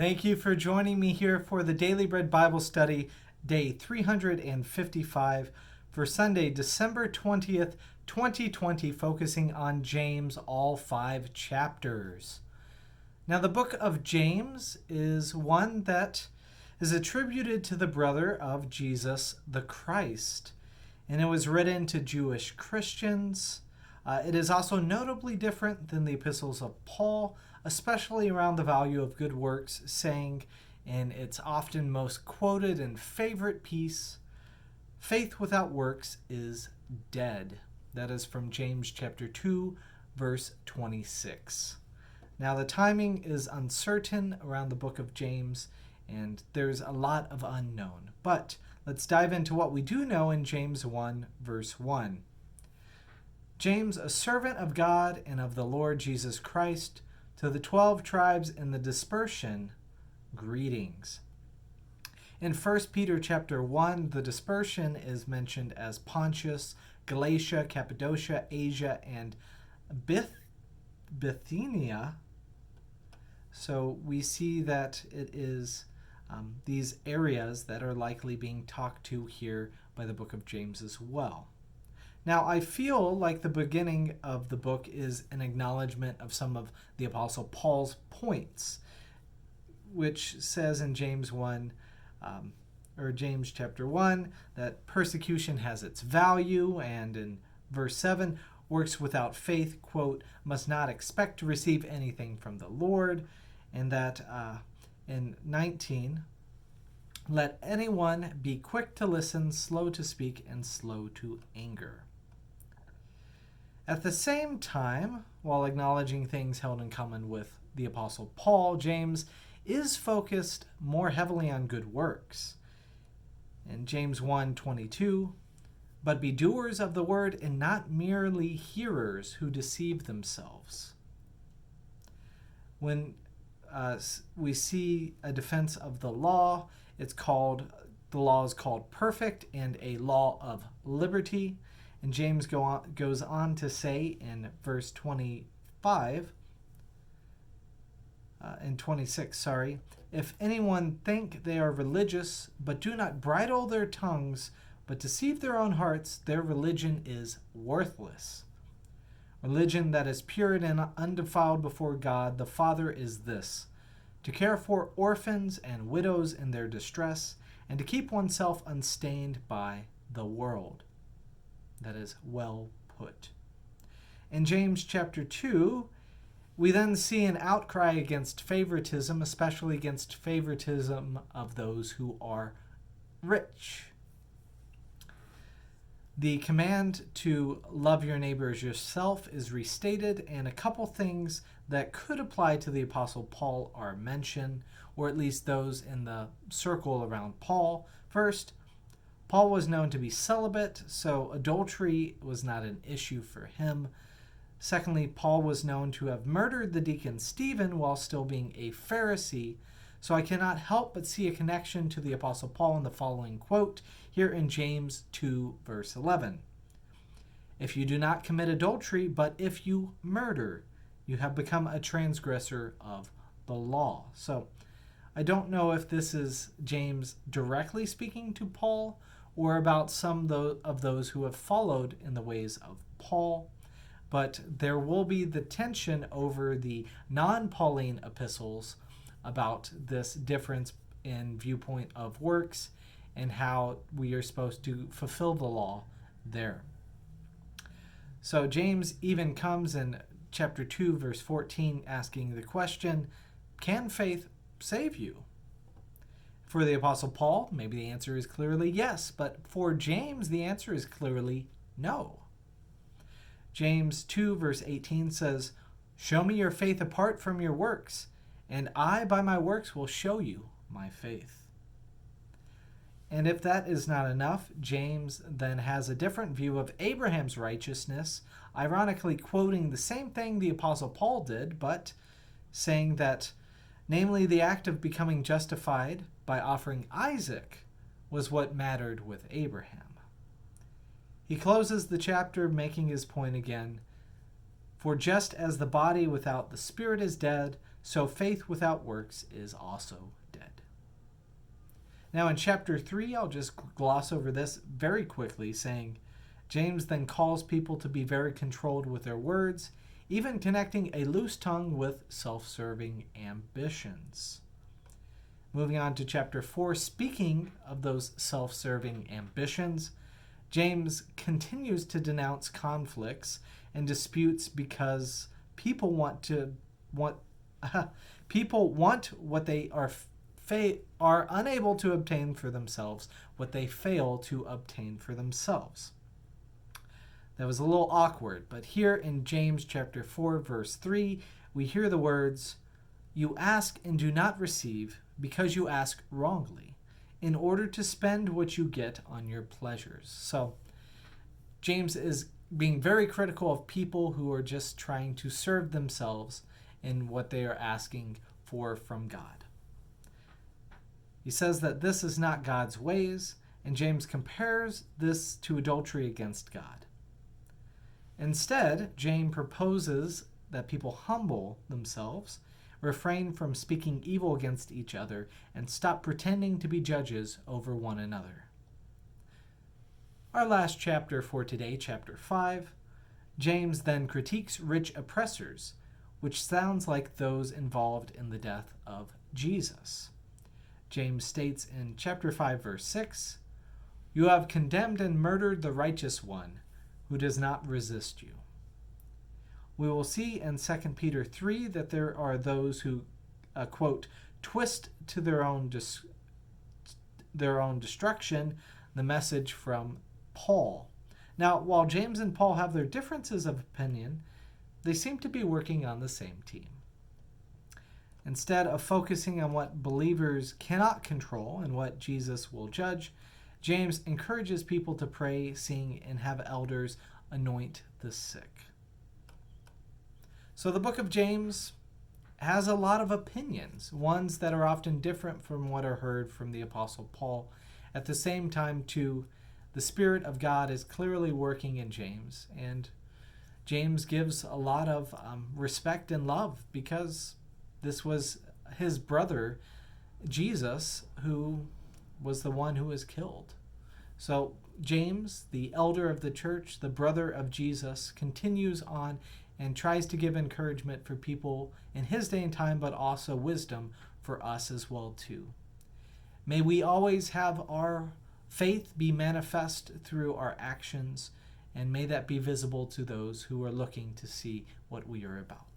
Thank you for joining me here for the Daily Bread Bible Study, day 355 for Sunday, December 20th, 2020, focusing on James, all 5 chapters. Now, the book of James is one that is attributed to the brother of Jesus the Christ, and it was written to Jewish Christians. It is also notably different than the epistles of Paul, especially around the value of good works, saying in its often most quoted and favorite piece, "Faith without works is dead." That is from James chapter 2, verse 26. Now, the timing is uncertain around the book of James, and there's a lot of unknown. But let's dive into what we do know in James 1, verse 1. James, a servant of God and of the Lord Jesus Christ, to the 12 tribes in the dispersion, greetings. In 1 Peter chapter 1, the dispersion is mentioned as Pontus, Galatia, Cappadocia, Asia, and Bithynia. So we see that it is these areas that are likely being talked to here by the book of James as well. Now, I feel like the beginning of the book is an acknowledgement of some of the Apostle Paul's points, which says in James 1, or James chapter 1, that persecution has its value, and in verse 7, works without faith, quote, must not expect to receive anything from the Lord, and that in 19, let anyone be quick to listen, slow to speak, and slow to anger. At the same time, while acknowledging things held in common with the Apostle Paul, James is focused more heavily on good works. In James 1:22, but be doers of the word and not merely hearers who deceive themselves. When we see a defense of the law, the law is called perfect and a law of liberty. And James goes on to say in verse 25 and 26, if anyone think they are religious, but do not bridle their tongues, but deceive their own hearts, their religion is worthless. Religion that is pure and undefiled before God the Father is this, to care for orphans and widows in their distress, and to keep oneself unstained by the world. That is well put. In James chapter 2, we then see an outcry against favoritism, especially against favoritism of those who are rich. The command to love your neighbor as yourself is restated, and a couple things that could apply to the Apostle Paul are mentioned, or at least those in the circle around Paul. First, Paul was known to be celibate, so adultery was not an issue for him. Secondly, Paul was known to have murdered the deacon Stephen while still being a Pharisee, so I cannot help but see a connection to the Apostle Paul in the following quote here in James 2, verse 11. If you do not commit adultery, but if you murder, you have become a transgressor of the law. So I don't know if this is James directly speaking to Paul or about some of those who have followed in the ways of Paul, but there will be the tension over the non-Pauline epistles about this difference in viewpoint of works and how we are supposed to fulfill the law there. So James even comes in chapter 2, verse 14, asking the question, can faith save you? For the Apostle Paul, maybe the answer is clearly yes, but for James, the answer is clearly no. James 2, verse 18 says, show me your faith apart from your works, and I by my works will show you my faith. And if that is not enough, James then has a different view of Abraham's righteousness, ironically quoting the same thing the Apostle Paul did, but saying that, namely, the act of becoming justified by offering Isaac was what mattered with Abraham. He closes the chapter making his point again, for just as the body without the spirit is dead, So faith without works is also dead. Now in chapter 3, I'll just gloss over this very quickly, saying, James then calls people to be very controlled with their words, even connecting a loose tongue with self-serving ambitions. Moving on to chapter 4, speaking of those self-serving ambitions, James continues to denounce conflicts and disputes because people want what they are unable to obtain for themselves, what they fail to obtain for themselves. That was a little awkward, but here in James chapter 4, verse 3, we hear the words, "You ask and do not receive because you ask wrongly, in order to spend what you get on your pleasures." So James is being very critical of people who are just trying to serve themselves in what they are asking for from God. He says that this is not God's ways, and James compares this to adultery against God. Instead, James proposes that people humble themselves, refrain from speaking evil against each other, and stop pretending to be judges over one another. Our last chapter for today, chapter 5, James then critiques rich oppressors, which sounds like those involved in the death of Jesus. James states in chapter 5, verse 6, "You have condemned and murdered the righteous one, who does not resist you." We will see in 2 Peter 3 that there are those who, quote, twist to their own destruction the message from Paul. Now, while James and Paul have their differences of opinion, they seem to be working on the same team. Instead of focusing on what believers cannot control and what Jesus will judge, James encourages people to pray, sing, and have elders anoint the sick. So the book of James has a lot of opinions, ones that are often different from what are heard from the Apostle Paul. At the same time, too, the Spirit of God is clearly working in James, and James gives a lot of respect and love because this was his brother, Jesus, who was the one who was killed. So James, the elder of the church, the brother of Jesus, continues on and tries to give encouragement for people in his day and time, but also wisdom for us as well too. May we always have our faith be manifest through our actions, and may that be visible to those who are looking to see what we are about.